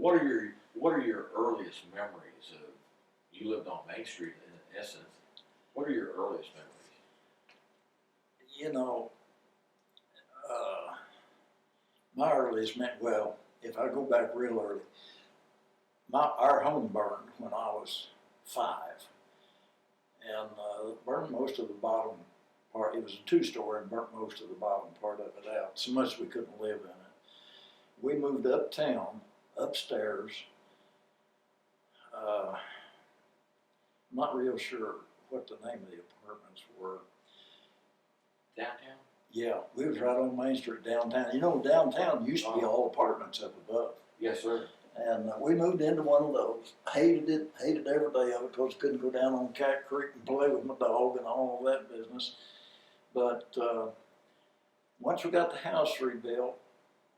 what are your earliest memories of? You lived on Main Street in essence. What are your earliest memories? You know, my earliest well, if I go back real early, our home burned when I was 5, and burned most of the bottom part. It was a 2-story and burnt most of the bottom part of it out, so much we couldn't live in it. We moved uptown, upstairs. I'm not real sure what the name of the apartments were. Downtown? Yeah, we was right on Main Street downtown. You know, downtown used to be all apartments up above. Yes, sir. And we moved into one of those. Hated it, hated every day of it, because couldn't go down on Cat Creek and play with my dog and all of that business. But once we got the house rebuilt,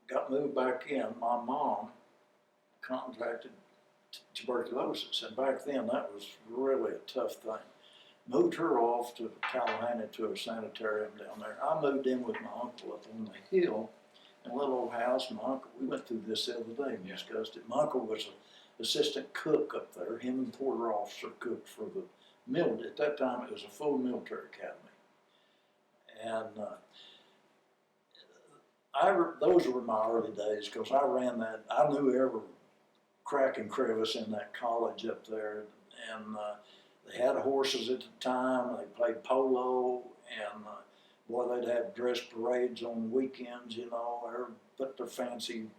got moved back in, my mom contracted tuberculosis. And back then, that was really a tough thing. Moved her off to Callahanna to a sanitarium down there. I moved in with my uncle up on the hill in a little old house. My uncle, we went through this the other day and discussed it. My uncle was an assistant cook up there. Him and Porter officer cooked for the military. At that time, it was a full military academy. And those were my early days, because I ran that. I knew every crack and crevice in that college up there. And they had horses at the time. They played polo, and boy, they'd have dress parades on weekends. You know, put their fancy,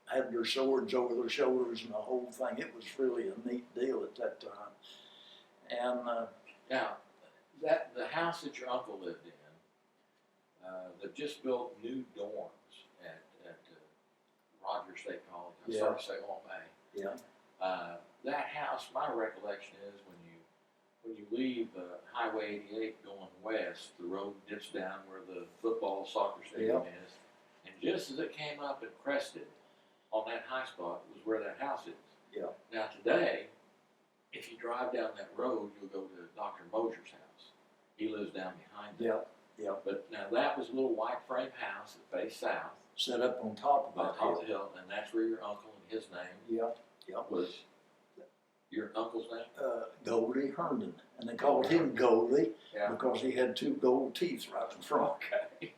had their swords over their shoulders and the whole thing. It was really a neat deal at that time. And now, the house that your uncle lived in, they've just built new dorms at Rogers State College. I'm sorry to say, on May. Yeah. That house, my recollection is when you leave Highway 88 going west, the road dips down where the football soccer stadium is, and just as it came up and crested on that high spot was where that house is. Yeah. Now today, if you drive down that road, you'll go to Dr. Mosier's house. He lives down behind it. Yeah. Yeah. But now that was a little white frame house that faced south. Set up on top of On that top of the hill, and that's where your uncle and his name was. Your uncle's name? Goldie Herndon, and they called him Goldie because he had 2 gold teeth right in front. Okay.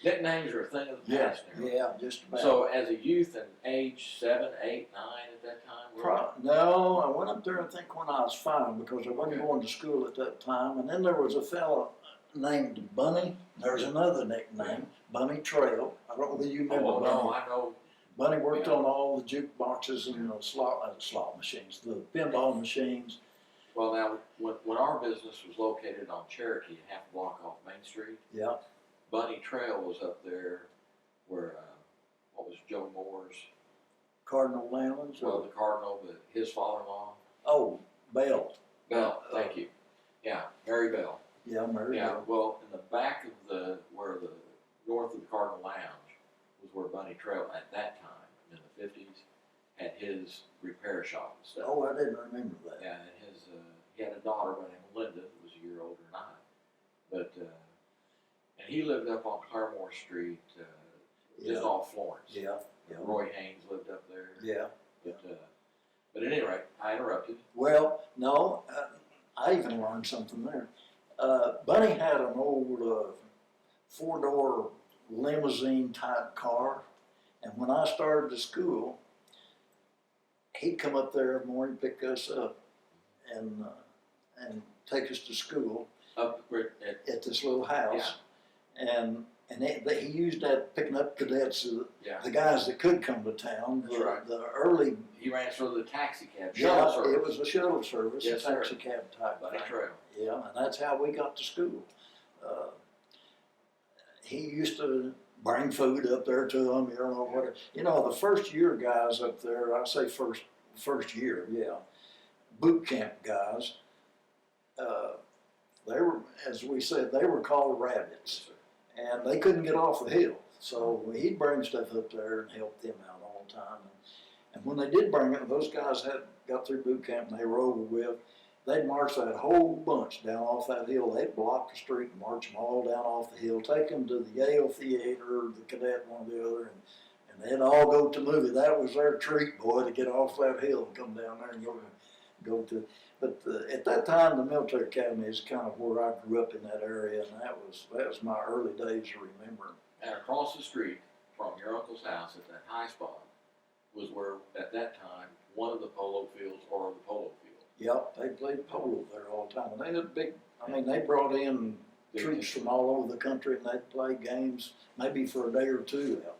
Nicknames are a thing of the past now. Yeah, just about. So as a youth and age 7, 8, 9 at that time? No, I went up there I think when I was 5, because I wasn't going to school at that time. And then there was a fellow named Bunny. There's another nickname, Bunny Trail. I don't know whether you remember Bunny. No, I know. Bunny worked on all the jukeboxes and the slot machines, the pinball machines. Well, now, when our business was located on Cherokee, half a block off Main Street, Bunny Trail was up there where, what was Joe Moore's? Cardinal Landlands? Well, the Cardinal, but his father-in-law. Oh, Bell. Bell, thank you. Yeah, Mary Bell. Yeah, Mary Bell. Yeah, well, in the back of where the north of the Cardinal Lounge was where Bunny Trail at that time, in the 50s, had his repair shop and stuff. Oh, I didn't remember that. Yeah, and he had a daughter by the name of Linda, who was a year older than I. But, and he lived up on Claremore Street, just off Florence. Yeah. Roy Haynes lived up there. Yeah. But at any rate, I interrupted. Well, no, I even learned something there. Bunny had an old 4-door limousine type car, and when I started the school, he'd come up there every morning, pick us up, and take us to school Up at this little house, and he used that picking up cadets, the guys that could come to town. The early he ran sort of the taxi cab. It was a shuttle service, yes, a taxi cab type Bunny thing. Trail. Yeah, and that's how we got to school. He used to bring food up there to them, whatever. The first year guys up there, I say first year, boot camp guys, they were, as we said, they were called rabbits. Yes, and they couldn't get off the hill. So he'd bring stuff up there and help them out all the time. And when they did bring it, those guys got through boot camp and they were over with, they'd march that whole bunch down off that hill. They'd block the street and march them all down off the hill, take them to the Yale Theater, the cadet, one or the other, and And they'd all go to movie. That was their treat, boy, to get off that hill and come down there and go to. But at that time, the military academy is kind of where I grew up in that area, and that was my early days of remembering. And across the street from your uncle's house at that high spot was where, at that time, one of the polo fields or the polo field. Yep, they played polo there all the time. And they had big, I mean, they brought in troops from all over the country and they'd play games maybe for a day or two out